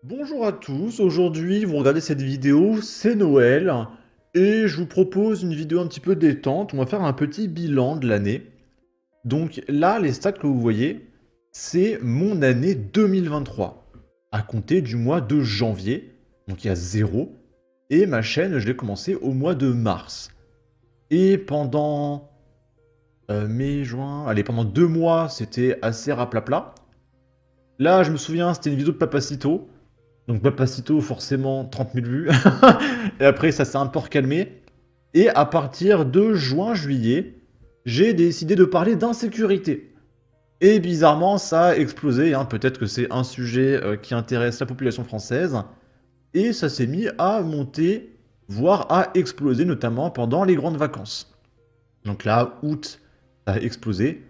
Bonjour à tous, aujourd'hui vous regardez cette vidéo, c'est Noël, et je vous propose une vidéo un petit peu détente, on va faire un petit bilan de l'année. Donc là, les stats que vous voyez, c'est mon année 2023, à compter du mois de janvier, donc il y a 0, et ma chaîne, je l'ai commencé au mois de mars. Et pendant mai, juin, allez, pendant 2 mois, c'était assez raplapla. Là, je me souviens, c'était une vidéo de Papacito. Donc Papacito, forcément, 30 000 vues. Et après, ça s'est un peu recalmé. Et à partir de juin-juillet, j'ai décidé de parler d'insécurité. Et bizarrement, ça a explosé, hein. Peut-être que c'est un sujet qui intéresse la population française. Et ça s'est mis à monter, voire à exploser, notamment pendant les grandes vacances. Donc là, août, ça a explosé.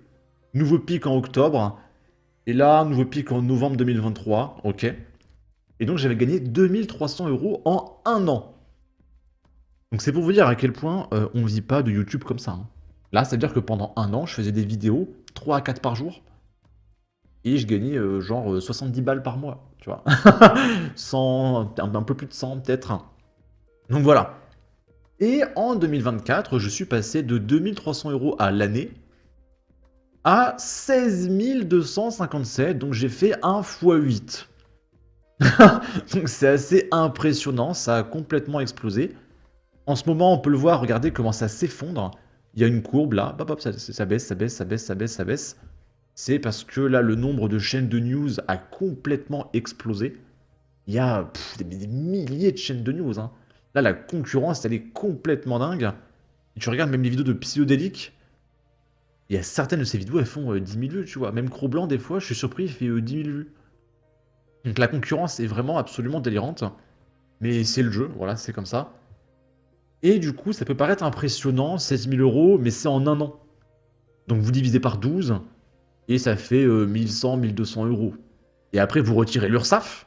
Nouveau pic en octobre. Et là, nouveau pic en novembre 2023. Ok. Et donc j'avais gagné 2 300 € en un an. Donc c'est pour vous dire à quel point on ne vit pas de YouTube comme ça, hein. Là, ça veut dire que pendant un an, je faisais des vidéos 3 à 4 par jour. Et je gagnais genre 10 balles par mois, tu vois. 100, un peu plus de 100 peut-être. Donc voilà. Et en 2024, je suis passé de 2 300 € à l'année à 16 257. Donc j'ai fait un x8. Donc c'est assez impressionnant, ça a complètement explosé. En ce moment, on peut le voir, regardez comment ça s'effondre. Il y a une courbe là, hop, hop, ça baisse, ça baisse, ça baisse, ça baisse, ça baisse. C'est parce que là, le nombre de chaînes de news a complètement explosé. Il y a des milliers de chaînes de news, hein. Là, la concurrence, elle est complètement dingue. Et tu regardes même les vidéos de Psyodélique, il y a certaines de ces vidéos, elles font 10 000 vues, tu vois. Même Cro-Blanc, des fois, je suis surpris, il fait 10 000 vues. Donc la concurrence est vraiment absolument délirante. Mais c'est le jeu, voilà, c'est comme ça. Et du coup, ça peut paraître impressionnant, 16 000 €, mais c'est en un an. Donc vous divisez par 12, et ça fait 1100, 1200 €. Et après, vous retirez l'URSSAF,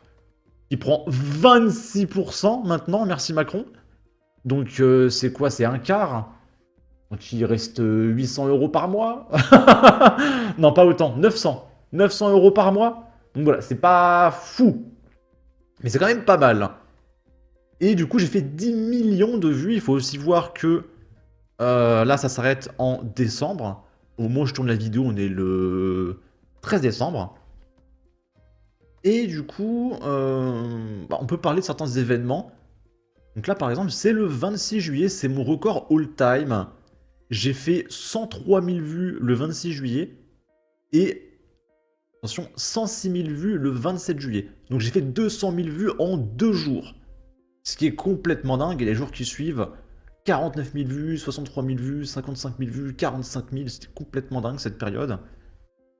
qui prend 26% maintenant, merci Macron. Donc c'est quoi? C'est un quart. Donc il reste 800 € par mois. Non, pas autant, 900. 900 € par mois. Donc voilà, c'est pas fou. Mais c'est quand même pas mal. Et du coup, j'ai fait 10 millions de vues. Il faut aussi voir que là, ça s'arrête en décembre. Au moment où je tourne la vidéo, on est le 13 décembre. Et du coup, on peut parler de certains événements. Donc là, par exemple, c'est le 26 juillet, c'est mon record all-time. J'ai fait 103 000 vues le 26 juillet et, attention, 106 000 vues le 27 juillet. Donc j'ai fait 200 000 vues en 2 jours. Ce qui est complètement dingue. Et les jours qui suivent, 49 000 vues, 63 000 vues, 55 000 vues, 45 000. C'était complètement dingue cette période.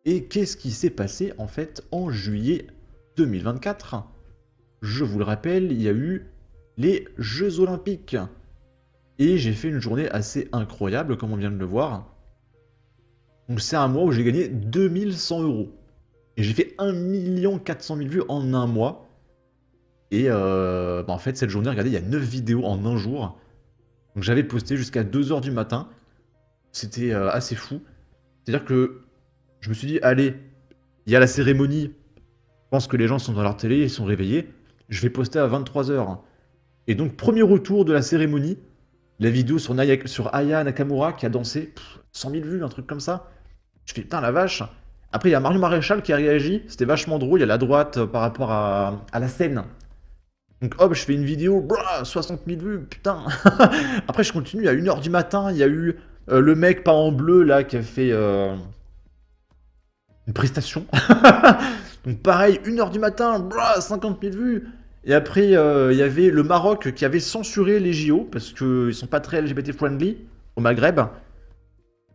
Et qu'est-ce qui s'est passé en fait en juillet 2024? Je vous le rappelle, il y a eu les Jeux Olympiques. Et j'ai fait une journée assez incroyable, comme on vient de le voir. Donc c'est un mois où j'ai gagné 2100 €. Et j'ai fait 1 400 000 vues en un mois. Et en fait, cette journée, regardez, il y a 9 vidéos en un jour. Donc j'avais posté jusqu'à 2 h du matin. C'était assez fou. C'est-à-dire que je me suis dit, allez, il y a la cérémonie. Je pense que les gens sont dans leur télé, ils sont réveillés. Je vais poster à 23 h. Et donc, premier retour de la cérémonie. La vidéo sur Aya Nakamura qui a dansé 100 000 vues, un truc comme ça. Je fais putain la vache. Après, il y a Mario Maréchal qui a réagi. C'était vachement drôle. Il y a la droite par rapport à la scène. Donc hop, je fais une vidéo, 60 000 vues, putain. Après, je continue, à 1 h du matin, il y a eu le mec pas en bleu, là, qui a fait une prestation. Donc pareil, 1 h du matin, 50 000 vues. Et après, il y avait le Maroc qui avait censuré les JO, parce qu'ils sont pas très LGBT-friendly, au Maghreb.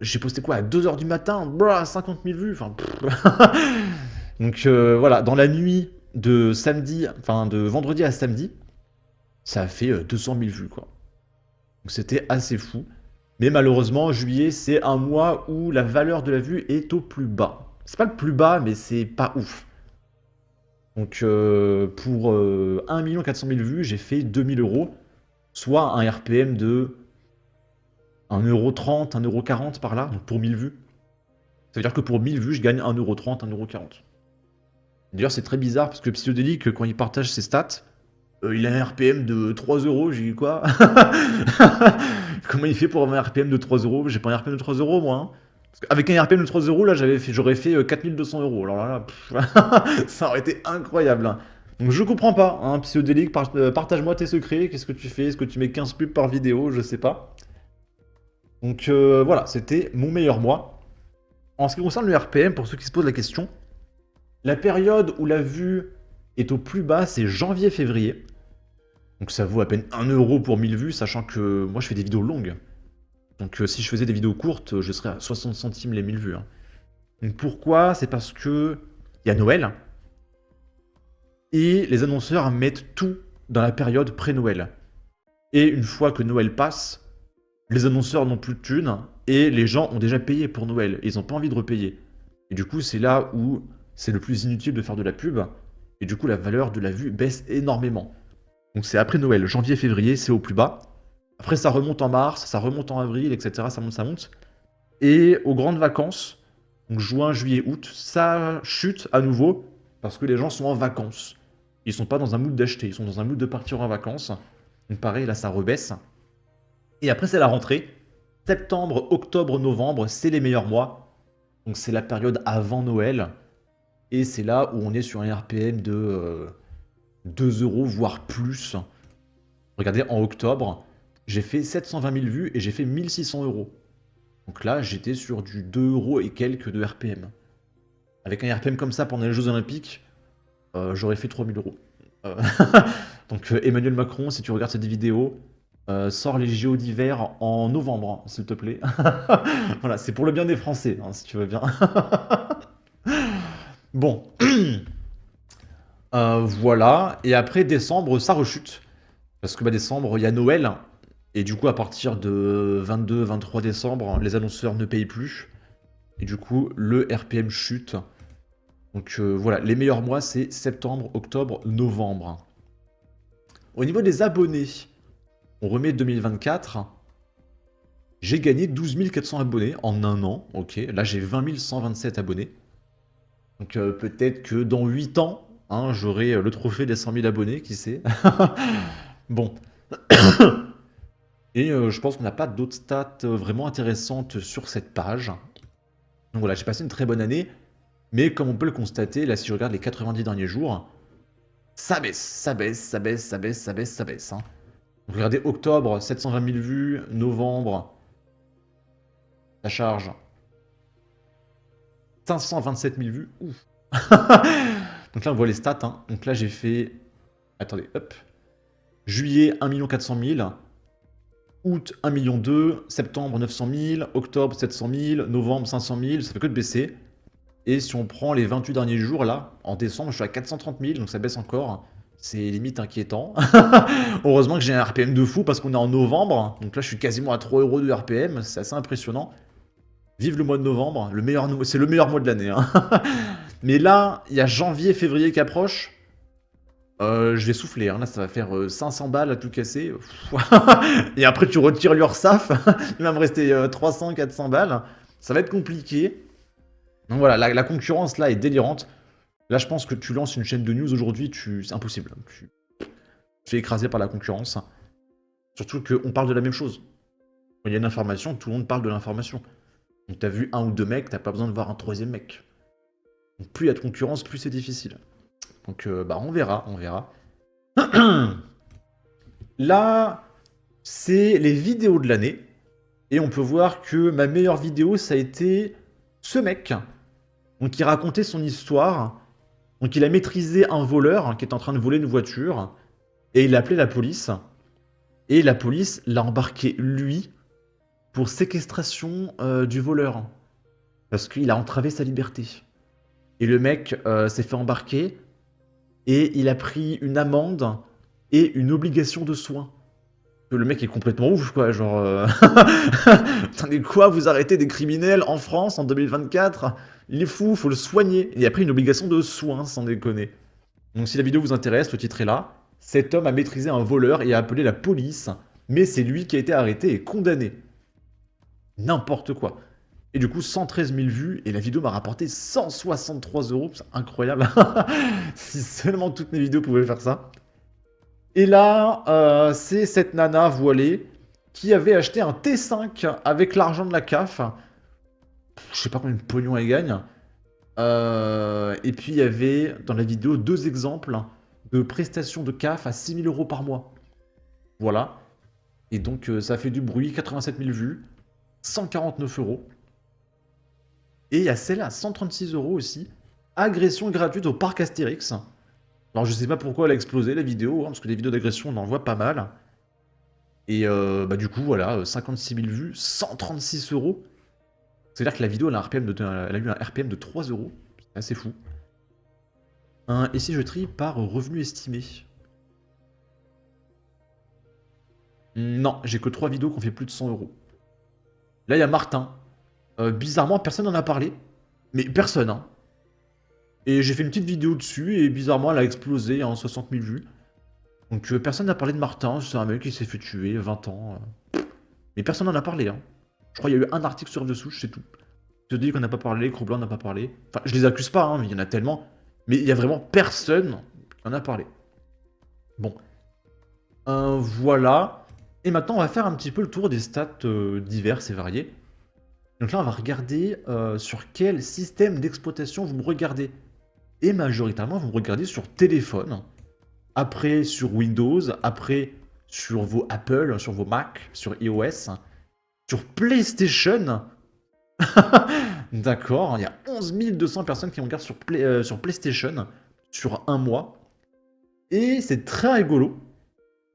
J'ai posté quoi, à 2 h du matin, 50 000 vues, enfin... Donc voilà, dans la nuit de samedi, enfin de vendredi à samedi, ça a fait 200 000 vues, quoi. Donc c'était assez fou. Mais malheureusement, juillet, c'est un mois où la valeur de la vue est au plus bas. C'est pas le plus bas, mais c'est pas ouf. Donc pour 1 400 000 vues, j'ai fait 2000 €, soit un RPM de 1,30 €, 1,40 € par là, donc pour 1000 vues. Ça veut dire que pour 1000 vues, je gagne 1,30 €, 1,40 €. D'ailleurs, c'est très bizarre parce que Psychodélique, quand il partage ses stats, il a un RPM de 3 euros. J'ai dit quoi? Comment il fait pour avoir un RPM de 3 euros? J'ai pas un RPM de 3 euros, moi, hein. Parce qu'avec un RPM de 3 euros, là, j'aurais fait 4200 euros. Alors là, ça aurait été incroyable, hein. Donc je comprends pas, hein, Psychodélique, partage-moi tes secrets. Qu'est-ce que tu fais? Est-ce que tu mets 15 pubs par vidéo? Je sais pas. Donc voilà, c'était mon meilleur mois. En ce qui concerne le RPM, pour ceux qui se posent la question, la période où la vue est au plus bas, c'est janvier-février. Donc ça vaut à peine 1 euro pour 1000 vues, sachant que moi je fais des vidéos longues. Donc si je faisais des vidéos courtes, je serais à 60 centimes les 1000 vues, hein. Donc pourquoi? C'est parce que il y a Noël. Et les annonceurs mettent tout dans la période pré-Noël. Et une fois que Noël passe, les annonceurs n'ont plus de thunes et les gens ont déjà payé pour Noël. Et ils n'ont pas envie de repayer. Et du coup, c'est là où c'est le plus inutile de faire de la pub. Et du coup, la valeur de la vue baisse énormément. Donc c'est après Noël, janvier-février, c'est au plus bas. Après, ça remonte en mars, ça remonte en avril, etc. Ça monte, ça monte. Et aux grandes vacances, donc juin, juillet, août, ça chute à nouveau parce que les gens sont en vacances. Ils sont pas dans un mood d'acheter, ils sont dans un mood de partir en vacances. Donc pareil, là, ça rebaisse. Et après, c'est la rentrée. Septembre, octobre, novembre, c'est les meilleurs mois. Donc c'est la période avant Noël. Et c'est là où on est sur un RPM de 2 euros, voire plus. Regardez, en octobre, j'ai fait 720 000 vues et j'ai fait 1600 euros. Donc là, j'étais sur du 2 euros et quelques de RPM. Avec un RPM comme ça pendant les Jeux Olympiques, j'aurais fait 3000 euros. Euh, Donc Emmanuel Macron, si tu regardes cette vidéo, sors les JO d'hiver en novembre, hein, s'il te plaît. Voilà, c'est pour le bien des Français, hein, si tu veux bien. Bon, voilà. Et après décembre, ça rechute. Parce que bah, décembre, il y a Noël. Et du coup, à partir de 22-23 décembre, les annonceurs ne payent plus. Et du coup, le RPM chute. Donc voilà, les meilleurs mois, c'est septembre, octobre, novembre. Au niveau des abonnés, on remet 2024. J'ai gagné 12 400 abonnés en un an. Ok, là j'ai 20 127 abonnés. Donc peut-être que dans 8 ans, hein, j'aurai le trophée des 100 000 abonnés, qui sait. Bon. Et je pense qu'on n'a pas d'autres stats vraiment intéressantes sur cette page. Donc voilà, j'ai passé une très bonne année. Mais comme on peut le constater, là si je regarde les 90 derniers jours, ça baisse, ça baisse, ça baisse, ça baisse, ça baisse, ça baisse, hein. Donc regardez, octobre, 720 000 vues, novembre, la charge, 527 000 vues, ouf. Donc là on voit les stats, hein. Donc là j'ai fait, attendez, hop, juillet 1 400 000, août 1 200 000, septembre 900 000, octobre 700 000, novembre 500 000, ça fait que de baisser. Et si on prend les 28 derniers jours, là, en décembre, je suis à 430 000, donc ça baisse encore. C'est limite inquiétant. Heureusement que j'ai un RPM de fou parce qu'on est en novembre. Donc là, je suis quasiment à 3 euros de RPM. C'est assez impressionnant. Vive le mois de novembre. C'est le meilleur mois de l'année, hein. Mais là, il y a janvier, février qui approche. Je vais souffler, hein. Là, ça va faire 500 balles à tout casser. Et après, tu retires l'URSSAF. Il va me rester 300-400 balles. Ça va être compliqué. Donc voilà, la concurrence là est délirante. Là, je pense que tu lances une chaîne de news aujourd'hui, c'est impossible. Tu te fais écraser par la concurrence. Surtout qu'on parle de la même chose. Quand il y a une information, tout le monde parle de l'information. Donc t'as vu un ou deux mecs, t'as pas besoin de voir un troisième mec. Donc plus il y a de concurrence, plus c'est difficile. Donc bah on verra, on verra. Là, c'est les vidéos de l'année. Et on peut voir que ma meilleure vidéo, ça a été ce mec. Donc il racontait son histoire. Donc il a maîtrisé un voleur, hein, qui est en train de voler une voiture. Et il a appelé la police. Et la police l'a embarqué, lui, pour séquestration du voleur. Parce qu'il a entravé sa liberté. Et le mec s'est fait embarquer. Et il a pris une amende et une obligation de soins. Le mec est complètement ouf, quoi, genre... Attendez, quoi, vous arrêtez des criminels en France en 2024? Il est fou, faut le soigner. Il a pris une obligation de soins, sans déconner. Donc si la vidéo vous intéresse, le titre est là. Cet homme a maîtrisé un voleur et a appelé la police, mais c'est lui qui a été arrêté et condamné. N'importe quoi. Et du coup, 113 000 vues, et la vidéo m'a rapporté 163 €. C'est incroyable. Si seulement toutes mes vidéos pouvaient faire ça. Et là, c'est cette nana voilée qui avait acheté un T5 avec l'argent de la CAF. Je sais pas combien de pognon elle gagne. Et puis il y avait dans la vidéo 2 exemples de prestations de CAF à 6 000 € par mois. Voilà. Et donc ça fait du bruit, 87 000 vues, 149 €. Et il y a celle-là, 136 € aussi. Agression gratuite au parc Astérix. Alors je sais pas pourquoi elle a explosé la vidéo, hein, parce que des vidéos d'agression on en voit pas mal. Et bah du coup voilà, 56 000 vues, 136 €. C'est-à-dire que la vidéo elle a eu un RPM de 3 €. C'est assez fou. Et si je trie par revenu estimé? Non, j'ai que 3 vidéos qui ont fait plus de 100 €. Là il y a Martin. Bizarrement personne n'en a parlé. Mais personne, hein. Et j'ai fait une petite vidéo dessus et bizarrement elle a explosé en 60 000 vues. Donc personne n'a parlé de Martin, c'est un mec qui s'est fait tuer, 20 ans. Mais personne n'en a parlé, hein. Je crois qu'il y a eu un article sur de Souche, c'est tout. Je te dis qu'on n'a pas parlé, Cro-Blanc n'a pas parlé. Enfin, je les accuse pas, hein, mais il y en a tellement. Mais il y a vraiment personne qui en a parlé. Bon. Voilà. Et maintenant, on va faire un petit peu le tour des stats diverses et variées. Donc là, on va regarder sur quel système d'exploitation vous me regardez. Et majoritairement, vous me regardez sur téléphone. Après, sur Windows. Après, sur vos Apple, sur vos Mac, sur iOS. Sur PlayStation. D'accord, il y a 11 200 personnes qui me regardent sur PlayStation sur un mois. Et c'est très rigolo.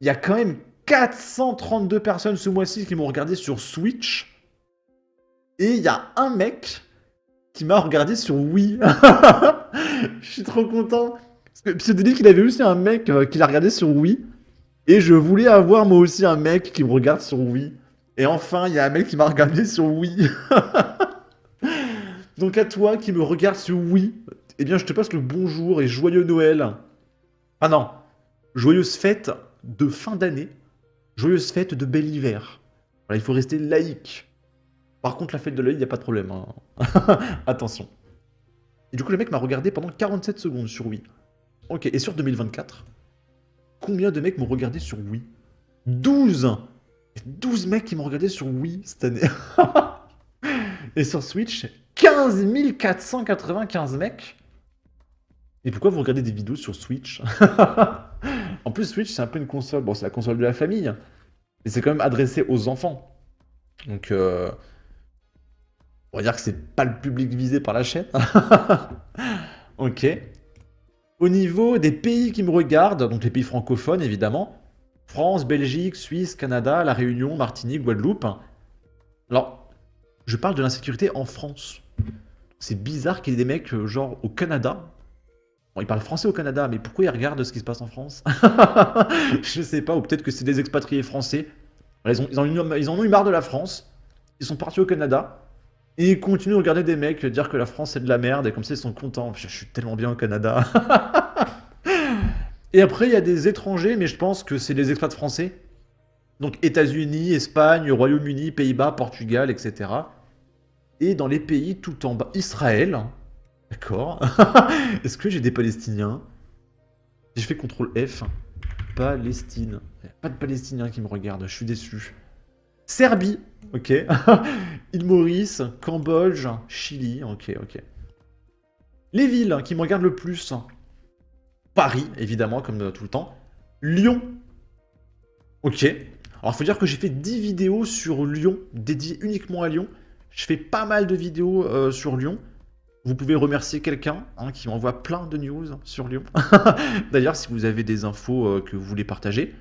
Il y a quand même 432 personnes ce mois-ci qui m'ont regardé sur Switch. Et il y a un mec qui m'a regardé sur Wii. Je suis trop content. Parce que dit qu'il avait aussi un mec qui l'a regardé sur Wii. Et je voulais avoir moi aussi un mec qui me regarde sur Wii. Et enfin, il y a un mec qui m'a regardé sur Wii. Donc à toi qui me regarde sur Wii, eh bien je te passe le bonjour et joyeux Noël. Ah non, joyeuse fête de fin d'année, joyeuse fête de bel hiver. Voilà, il faut rester laïque. Par contre, la fête de l'œil, il n'y a pas de problème, hein. Attention. Et du coup, le mec m'a regardé pendant 47 secondes sur Wii. Ok, et sur 2024, combien de mecs m'ont regardé sur Wii? 12. 12 mecs qui m'ont regardé sur Wii cette année. Et sur Switch, 15 495 mecs. Et pourquoi vous regardez des vidéos sur Switch? En plus, Switch, c'est un peu une console. Bon, c'est la console de la famille. Mais c'est quand même adressé aux enfants. Donc, on va dire que c'est pas le public visé par la chaîne. Ok. Au niveau des pays qui me regardent, donc les pays francophones, évidemment. France, Belgique, Suisse, Canada, La Réunion, Martinique, Guadeloupe. Alors, je parle de l'insécurité en France. C'est bizarre qu'il y ait des mecs, genre, au Canada. Bon, ils parlent français au Canada, mais pourquoi ils regardent ce qui se passe en France? Je sais pas, ou peut-être que c'est des expatriés français. Voilà, ils en ont eu marre de la France. Ils sont partis au Canada. Et ils continuent de regarder des mecs dire que la France c'est de la merde, et comme ça ils sont contents. Je suis tellement bien au Canada. Et après, il y a des étrangers, mais je pense que c'est des expats français. Donc États-Unis, Espagne, Royaume-Uni, Pays-Bas, Portugal, etc. Et dans les pays tout en bas, Israël. D'accord. Est-ce que j'ai des Palestiniens? Si je fais CTRL F, Palestine. Il n'y a pas de Palestiniens qui me regardent, je suis déçu. Serbie, ok. Île Maurice, Cambodge, Chili, ok, ok. Les villes qui me regardent le plus. Paris, évidemment, comme tout le temps. Lyon. Ok. Alors, il faut dire que j'ai fait 10 vidéos sur Lyon, dédiées uniquement à Lyon. Je fais pas mal de vidéos sur Lyon. Vous pouvez remercier quelqu'un qui m'envoie plein de news sur Lyon. D'ailleurs, si vous avez des infos que vous voulez partager,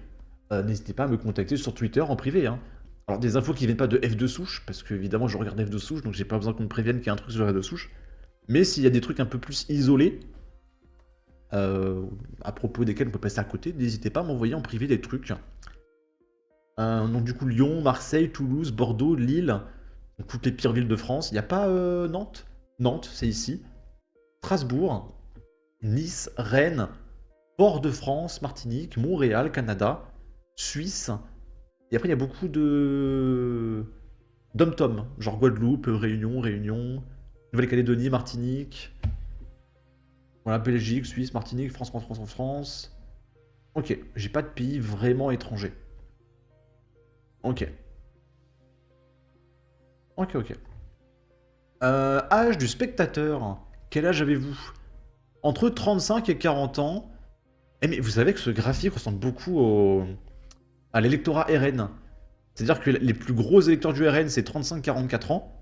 n'hésitez pas à me contacter sur Twitter en privé. Alors, des infos qui viennent pas de F de souche, parce que évidemment, je regarde F de souche, donc j'ai pas besoin qu'on me prévienne qu'il y a un truc sur F de souche. Mais s'il y a des trucs un peu plus isolés, à propos desquels on peut passer à côté, n'hésitez pas à m'envoyer en privé des trucs. Donc du coup, Lyon, Marseille, Toulouse, Bordeaux, Lille, toutes les pires villes de France. Il n'y a pas Nantes? Nantes, c'est ici. Strasbourg, Nice, Rennes, Port-de-France, Martinique, Montréal, Canada, Suisse. Et après, il y a beaucoup de Dom-tom, genre Guadeloupe, Réunion, Nouvelle-Calédonie, Martinique. Voilà, Belgique, Suisse, Martinique, France. Ok, j'ai pas de pays vraiment étrangers. Ok. Ok. Âge du spectateur. Quel âge avez-vous? Entre 35 et 40 ans. Eh mais vous savez que ce graphique ressemble beaucoup à l'électorat RN. C'est-à-dire que les plus gros électeurs du RN, c'est 35-44 ans.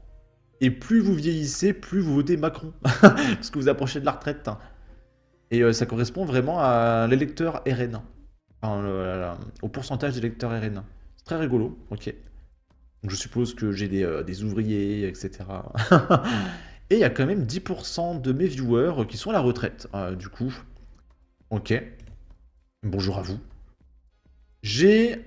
Et plus vous vieillissez, plus vous votez Macron. Parce que vous approchez de la retraite. Et ça correspond vraiment à l'électeur RN. Enfin, au pourcentage d'électeurs RN. C'est très rigolo, ok. Donc je suppose que j'ai des ouvriers, etc. Et il y a quand même 10% de mes viewers qui sont à la retraite, du coup. Ok. Bonjour à vous. J'ai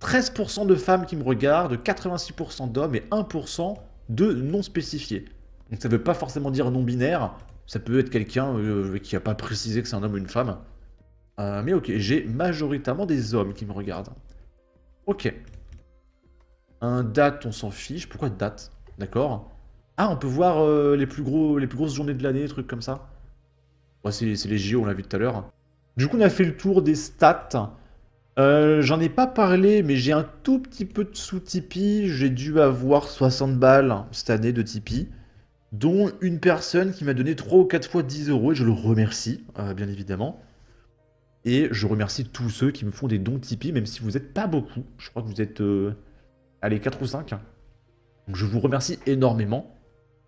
13% de femmes qui me regardent, 86% d'hommes et 1% de non spécifiés. Donc ça veut pas forcément dire non binaire, ça peut être quelqu'un qui n'a pas précisé que c'est un homme ou une femme. Mais ok, j'ai majoritairement des hommes qui me regardent. Ok. Un date, on s'en fiche. Pourquoi date? D'accord. Ah, on peut voir les plus grosses journées de l'année, trucs comme ça. Ouais, c'est les JO, on l'a vu tout à l'heure. Du coup, on a fait le tour des stats. J'en ai pas parlé, mais j'ai un tout petit peu de sous-Tipeee. J'ai dû avoir 60 balles cette année de Tipeee, dont une personne qui m'a donné 3 ou 4 fois 10 euros, et je le remercie, bien évidemment. Et je remercie tous ceux qui me font des dons Tipeee, même si vous n'êtes pas beaucoup. Je crois que vous êtes, allez, 4 ou 5. Donc je vous remercie énormément.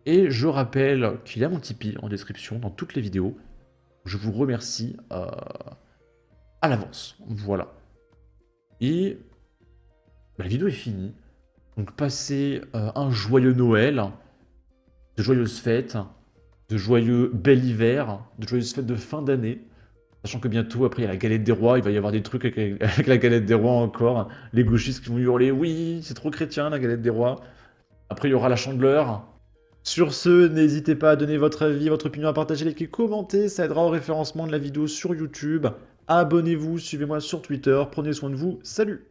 Et je rappelle qu'il y a mon Tipeee en description dans toutes les vidéos. Je vous remercie à l'avance. Voilà. Et bah, la vidéo est finie. Donc passez un joyeux Noël, de joyeuses fêtes, de joyeux bel hiver, de joyeuses fêtes de fin d'année. Sachant que bientôt, après, il y a la galette des rois, il va y avoir des trucs avec la galette des rois encore. Les gauchistes qui vont hurler, oui, c'est trop chrétien la galette des rois. Après, il y aura la chandeleur. Sur ce, n'hésitez pas à donner votre avis, votre opinion, à partager, liker, commenter, ça aidera au référencement de la vidéo sur YouTube. Abonnez-vous, suivez-moi sur Twitter, prenez soin de vous, salut!